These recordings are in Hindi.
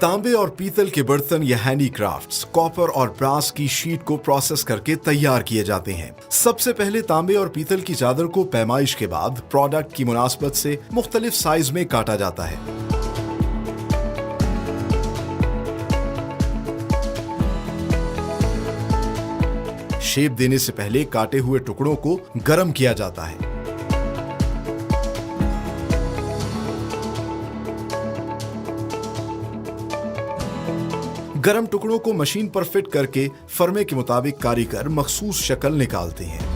तांबे और पीतल के बर्तन या हैंडीक्राफ्ट्स कॉपर और ब्रास की शीट को प्रोसेस करके तैयार किए जाते हैं। सबसे पहले तांबे और पीतल की चादर को पैमाइश के बाद प्रोडक्ट की मुनासबत से मुख्तलिफ साइज में काटा जाता है। शेप देने से पहले काटे हुए टुकड़ों को गर्म किया जाता है। गरम टुकड़ों को मशीन पर फिट करके फर्मे के मुताबिक कारीगर मखसूस शक्ल निकालते हैं।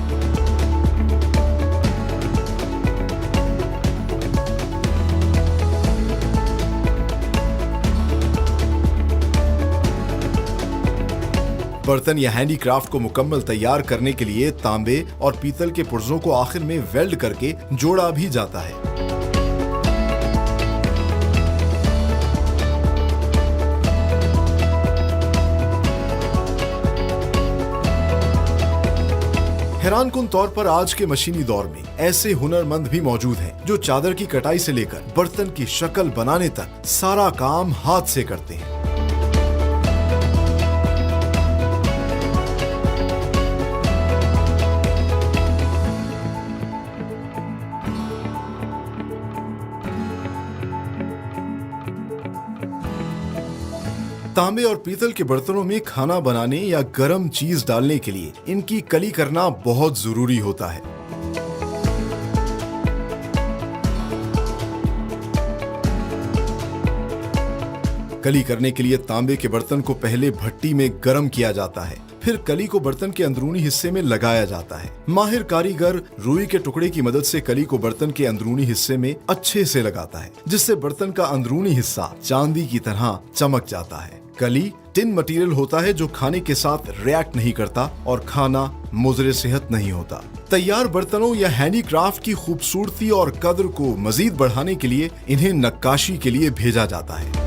बर्तन या हैंडीक्राफ्ट को मुकम्मल तैयार करने के लिए तांबे और पीतल के पुर्जों को आखिर में वेल्ड करके जोड़ा भी जाता है। हैरानकुन तौर पर आज के मशीनी दौर में ऐसे हुनरमंद भी मौजूद हैं जो चादर की कटाई से लेकर बर्तन की शक्ल बनाने तक सारा काम हाथ से करते हैं। तांबे और पीतल के बर्तनों में खाना बनाने या गर्म चीज डालने के लिए इनकी कली करना बहुत जरूरी होता है। कली करने के लिए तांबे के बर्तन को पहले भट्टी में गर्म किया जाता है, फिर कली को बर्तन के अंदरूनी हिस्से में लगाया जाता है। माहिर कारीगर रुई के टुकड़े की मदद से कली को बर्तन के अंदरूनी हिस्से में अच्छे से लगाता है, जिससे बर्तन का अंदरूनी हिस्सा चांदी की तरह चमक जाता है। कली टिन मटेरियल होता है जो खाने के साथ रिएक्ट नहीं करता और खाना मुज़रे सेहत नहीं होता। तैयार बर्तनों या हैंडीक्राफ्ट की खूबसूरती और कद्र को मजीद बढ़ाने के लिए इन्हें नक्काशी के लिए भेजा जाता है।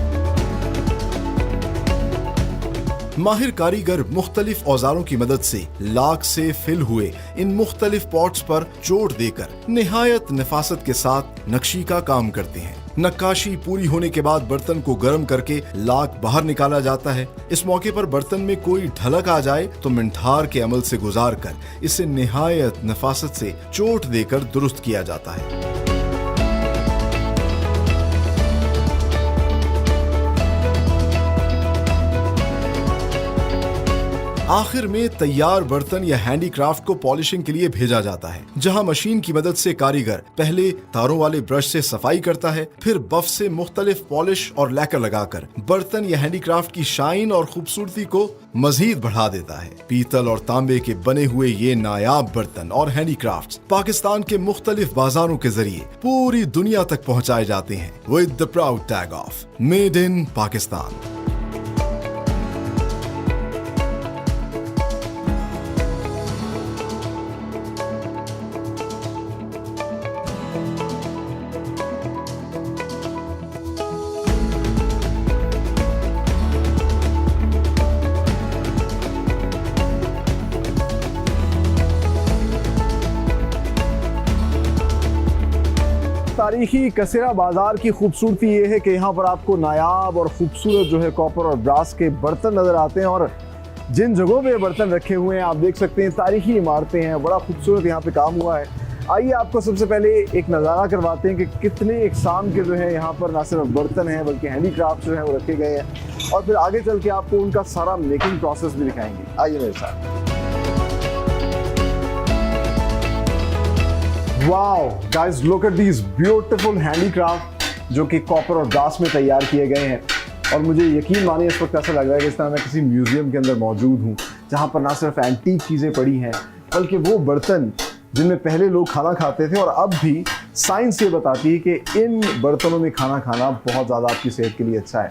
माहिर कारीगर मुख्तलिफ औजारों की मदद से लाख से फिल हुए इन मुख्तलिफ पॉट्स पर चोट देकर निहायत नफासत के साथ नक्शी का काम करते हैं। नक्काशी पूरी होने के बाद बर्तन को गर्म करके लाख बाहर निकाला जाता है। इस मौके पर बर्तन में कोई ढलक आ जाए तो मिंठार के अमल से गुजार कर इसे निहायत नफासत से चोट देकर दुरुस्त किया जाता है। आखिर में तैयार बर्तन या हैंडीक्राफ्ट को पॉलिशिंग के लिए भेजा जाता है, जहां मशीन की मदद से कारीगर पहले तारों वाले ब्रश से सफाई करता है, फिर बफ से मुख्तलिफ पॉलिश और लैकर लगाकर बर्तन या हैंडीक्राफ्ट की शाइन और खूबसूरती को मजीद बढ़ा देता है। पीतल और तांबे के बने हुए ये नायाब बर्तन और हैंडीक्राफ्ट्स पाकिस्तान के मुख्तलिफ बाजारों के जरिए पूरी दुनिया तक पहुंचाए जाते हैं with the proud tag of made in Pakistan. तारीखी कसेरा बाजार की खूबसूरती ये है कि यहाँ पर आपको नायाब और खूबसूरत जो है कॉपर और ब्रास के बर्तन नजर आते हैं, और जिन जगहों पे बर्तन रखे हुए हैं आप देख सकते हैं तारीखी इमारतें हैं, बड़ा खूबसूरत यहाँ पे काम हुआ है। आइए आपको सबसे पहले एक नज़ारा करवाते हैं कि कितने इकसाम के जो है यहाँ पर ना सिर्फ बर्तन हैं बल्कि हैंडीक्राफ्ट जो है वो रखे गए हैं, और फिर आगे चल के आपको उनका सारा मेकिंग प्रोसेस भी दिखाएंगे। आइए मेरे साथ। Wow guys, look at these beautiful handicraft जो कि कॉपर और ब्रास में तैयार किए गए हैं, और मुझे यकीन मानिए इस वक्त ऐसा लग रहा है कि इस तरह मैं किसी म्यूजियम के अंदर मौजूद हूँ, जहाँ पर ना सिर्फ एंटीक चीज़ें पड़ी हैं बल्कि वो बर्तन जिनमें पहले लोग खाना खाते थे, और अब भी साइंस ये बताती है कि इन बर्तनों में खाना खाना बहुत ज़्यादा आपकी सेहत के लिए अच्छा है।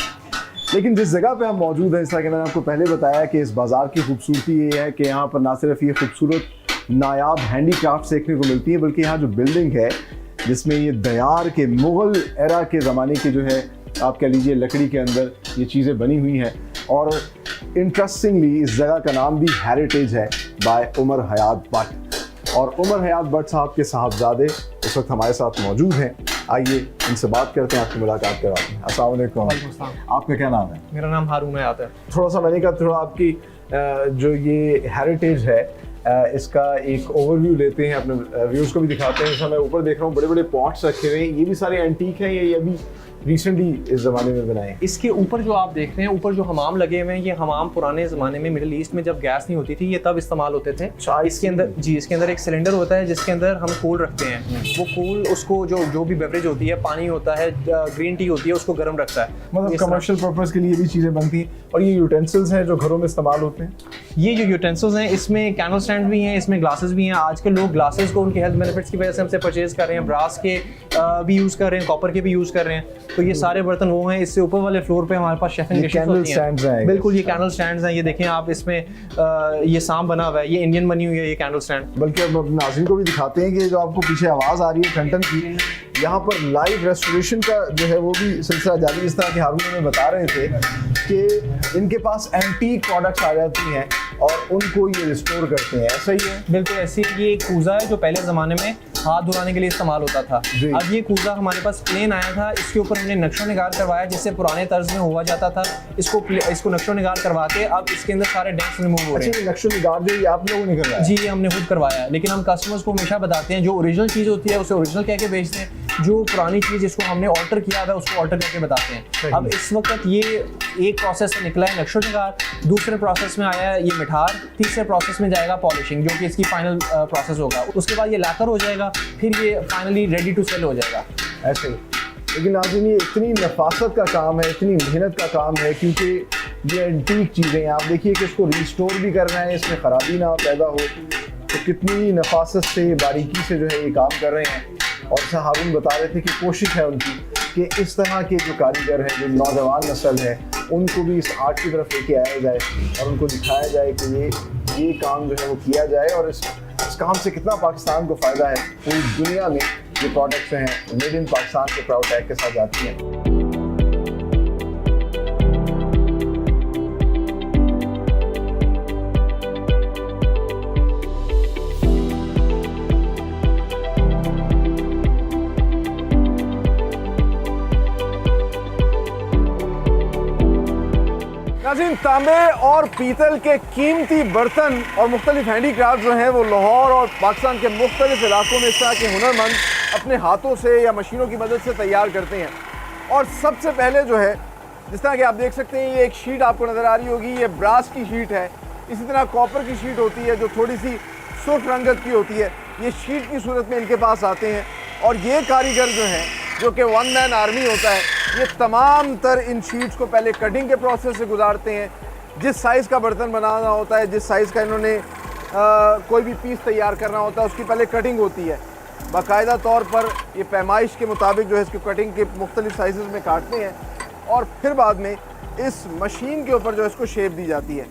लेकिन जिस जगह पे हम मौजूद हैं, जैसा कि मैंने आपको पहले बताया कि इस बाज़ार की खूबसूरती ये है कि यहाँ पर ना सिर्फ ये खूबसूरत नायाब हैंडीक्राफ्ट देखने को मिलती है, बल्कि यहाँ जो बिल्डिंग है जिसमें ये दयार के मुग़ल एरा के ज़माने की जो है आप कह लीजिए लकड़ी के अंदर ये चीज़ें बनी हुई हैं, और इंटरेस्टिंगली इस जगह का नाम भी हेरिटेज है बाय उमर हयात भट्ट, और उमर हयात भट्ट साहब के साहबजादे इस वक्त हमारे साथ मौजूद हैं। आइए इनसे बात करते हैं, आपकी मुलाकात करवाते हैं। अस्सलाम वालेकुम। वालेकुम अस्सलाम। आपका क्या नाम है? मेरा नाम हारून हयात है। थोड़ा सा मैंने कहा थोड़ा आपकी जो ये हेरिटेज है इसका एक ओवरव्यू लेते हैं, अपने व्यूज़ को भी दिखाते हैं। जैसा मैं ऊपर देख रहा हूँ बड़े बड़े पॉट्स रखे हुए हैं, ये भी सारे एंटीक हैं, ये अभी रिसेंटली इस ज़माने में बनाए हैं? इसके ऊपर जो आप देख रहे हैं, ऊपर जो हमाम लगे हुए हैं, ये हमाम पुराने ज़माने में मिडिल ईस्ट में जब गैस नहीं होती थी ये तब इस्तेमाल होते थे। इसके अंदर जी, इसके अंदर एक सिलेंडर होता है जिसके अंदर हम कोल रखते हैं। वो कोल उसको जो भी बेवरेज होती है, पानी होता है, ग्रीन टी होती है, उसको गर्म रखता है। मतलब कमर्शियल पर्पज़ के लिए भी चीज़ें बनती हैं। और ये यूटेंसिल्स हैं जो घरों में इस्तेमाल होते हैं? ये जो यूटेंसिल्स हैं इसमें कैंडल स्टैंड भी हैं, इसमें ग्लासेस भी हैं। आजकल लोग ग्लासेस को उनके हेल्थ बेनिफिट्स की वजह से हमसे परचेज कर रहे हैं, ब्रास के भी यूज़ कर रहे हैं, कॉपर के भी यूज़ कर रहे हैं। तो ये सारे बर्तन वो हैं। इससे ऊपर वाले फ्लोर पे हमारे पास शेफिंग डिशेस होती हैं। बिल्कुल, ये कैंडल स्टैंड्स हैं। ये देखें आप, इसमें ये सांप बना हुआ है, ये इंडियन बनी हुई है ये कैंडल स्टैंड। बल्कि अब अपने नाज़रीन को भी दिखाते हैं कि जो आपको पीछे आवाज़ आ रही है टन की, यहाँ पर लाइव रेस्टोरेशन का जो है वो भी सिलसिला जारी। इस तरह के हारून हमें बता रहे थे कि इनके पास एंटीक प्रोडक्ट्स आ जाती हैं और उनको ये रिस्टोर करते हैं। ऐसा ही है? बिल्कुल ऐसी। ये एक कूज़ा है जो पहले ज़माने में हाथ धुलाने के लिए इस्तेमाल होता था। अब ये कूज़ा हमारे पास प्लेन आया था, इसके ऊपर हमने नक्शो निगार करवाया जिससे पुराने तर्ज में हुआ जाता था। इसको नक्शो निगार करवा के अब इसके अंदर सारे डेंट्स रिमूव हो रहे हैं। अच्छा, नक्शो निगार जो ये आप लोगों ने करवाया? जी, ये हमने खुद करवाया। लेकिन हम कस्टमर्स को हमेशा बताते हैं जो ओरिजिनल चीज़ होती है उसे ओरिजिनल कह के बेचते हैं, जो पुरानी चीज़ जिसको हमने ऑल्टर किया हुआ है उसको ऑल्टर करके बताते हैं। अब इस वक्त ये एक प्रोसेस से निकला है नक्शो निगार, दूसरे प्रोसेस में आया है ये मिठार, तीसरे प्रोसेस में जाएगा पॉलिशिंग जो कि इसकी फाइनल प्रोसेस होगा। उसके बाद ये लैकर हो जाएगा, फिर ये फाइनली रेडी टू सेल हो जाएगा। ऐसे ही। लेकिन नाज़रीन ये इतनी नफासत का काम है, इतनी मेहनत का काम है, क्योंकि ये एंटीक चीज़ें हैं। आप देखिए कि इसको रिस्टोर भी करना है, इसमें ख़राबी ना पैदा हो, तो कितनी नफासत से बारीकी से जो है ये काम कर रहे हैं। और जैसा हारून बता रहे थे कि कोशिश है उनकी कि इस तरह के जो कारीगर हैं, जो नौजवान नस्ल है, उनको भी इस आर्ट की तरफ लेके आया जाए और उनको दिखाया जाए कि ये काम जो है वो किया जाए। और इस काम से कितना पाकिस्तान को फ़ायदा है। पूरी दुनिया में ये प्रोडक्ट्स हैं मेड इन पाकिस्तान के प्राउड टैग के साथ जाती हैं। नाज़रीन, तांबे और पीतल के कीमती बर्तन और मुख्तलिफ हैंडीक्राफ्ट जो हैं वो लाहौर और पाकिस्तान के मुख्तलिफ इलाकों में इस तरह के हुनरमंद अपने हाथों से या मशीनों की मदद से तैयार करते हैं। और सबसे पहले जो है, जिस तरह कि आप देख सकते हैं, ये एक शीट आपको नज़र आ रही होगी, ये ब्रास की शीट है। इसी तरह कॉपर की शीट होती है जो थोड़ी सी सुर्ख रंगत की होती है। ये शीट की सूरत में इनके पास आते हैं और ये कारीगर जो हैं, जो कि वन मैन आर्मी होता है, ये तमाम तर इन शीट्स को पहले कटिंग के प्रोसेस से गुजारते हैं। जिस साइज़ का बर्तन बनाना होता है, जिस साइज़ का इन्होंने कोई भी पीस तैयार करना होता है, उसकी पहले कटिंग होती है। बाकायदा तौर पर ये पैमाइश के मुताबिक जो है इसकी कटिंग के मुख्तलिफ साइज़ में काटते हैं और फिर बाद में इस मशीन के ऊपर जो है इसको शेप दी जाती है।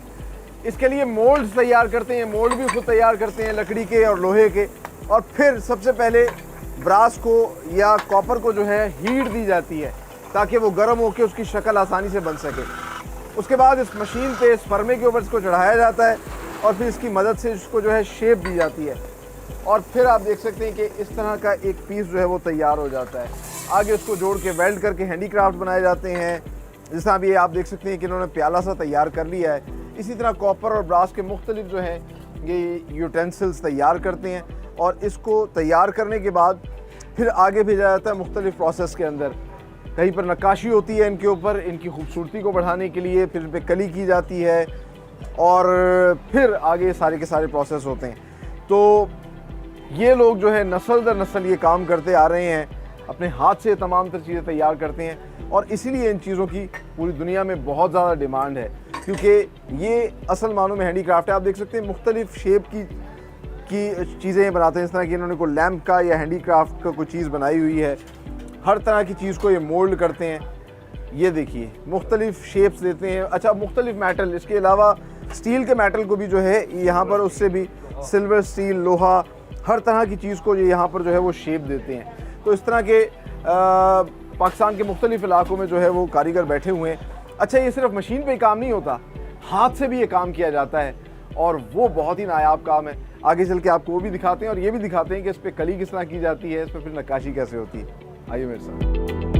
इसके लिए मोल्ड्स तैयार करते हैं, मोल्ड भी खुद तैयार करते हैं लकड़ी के और लोहे के। और फिर सबसे पहले ब्रास को या कॉपर को जो है हीट दी जाती है ताकि वो गर्म होकर उसकी शक्ल आसानी से बन सके। उसके बाद इस मशीन पे इस फरमे के ऊपर इसको चढ़ाया जाता है और फिर इसकी मदद से इसको जो है शेप दी जाती है। और फिर आप देख सकते हैं कि इस तरह का एक पीस जो है वो तैयार हो जाता है। आगे उसको जोड़ के वेल्ड करके हैंडीक्राफ्ट बनाए जाते हैं। जिस तरह अभी आप देख सकते हैं कि इन्होंने प्याला सा तैयार कर लिया है। इसी तरह कॉपर और ब्रास के मुख्तलिफ जो हैं ये यूटेंसिल्स तैयार करते हैं और इसको तैयार करने के बाद फिर आगे भेजा जाता है मुख्तलिफ प्रोसेस के अंदर। कहीं पर नक्काशी होती है इनके ऊपर, इनकी खूबसूरती को बढ़ाने के लिए, फिर पे कली की जाती है और फिर आगे सारे के सारे प्रोसेस होते हैं। तो ये लोग जो है नस्ल दर नस्ल ये काम करते आ रहे हैं, अपने हाथ से तमाम तर चीज़ें तैयार करते हैं और इसीलिए इन चीज़ों की पूरी दुनिया में बहुत ज़्यादा डिमांड है, क्योंकि ये असल मानों में हैंडीक्राफ्ट है। आप देख सकते हैं मुख्तलिफ शेप की चीज़ें बनाते हैं। इस तरह की इन्होंने कोई लैम्प का या हैंडीक्राफ्ट का कोई चीज़ बनाई हुई है। हर तरह की चीज़ को ये मोल्ड करते हैं। ये देखिए मुख्तलिफ शेप्स देते हैं। अच्छा, मुख्तलिफ मेटल, इसके अलावा स्टील के मेटल को भी जो है यहाँ पर उससे भी सिल्वर, स्टील, लोहा, हर तरह की चीज़ को ये यहाँ पर जो है वो शेप देते हैं। तो इस तरह के पाकिस्तान के मुख्तलिफ इलाकों में जो है वो कारीगर बैठे हुए हैं। अच्छा, ये सिर्फ मशीन पे ही काम नहीं होता, हाथ से भी ये काम किया जाता है और वो बहुत ही नायाब काम है। आगे चल के आपको वो भी दिखाते हैं और ये भी दिखाते हैं कि इस पर कली किस तरह की जाती है, इस पर फिर नक्काशी कैसे होती है। आइए मेरे साथ।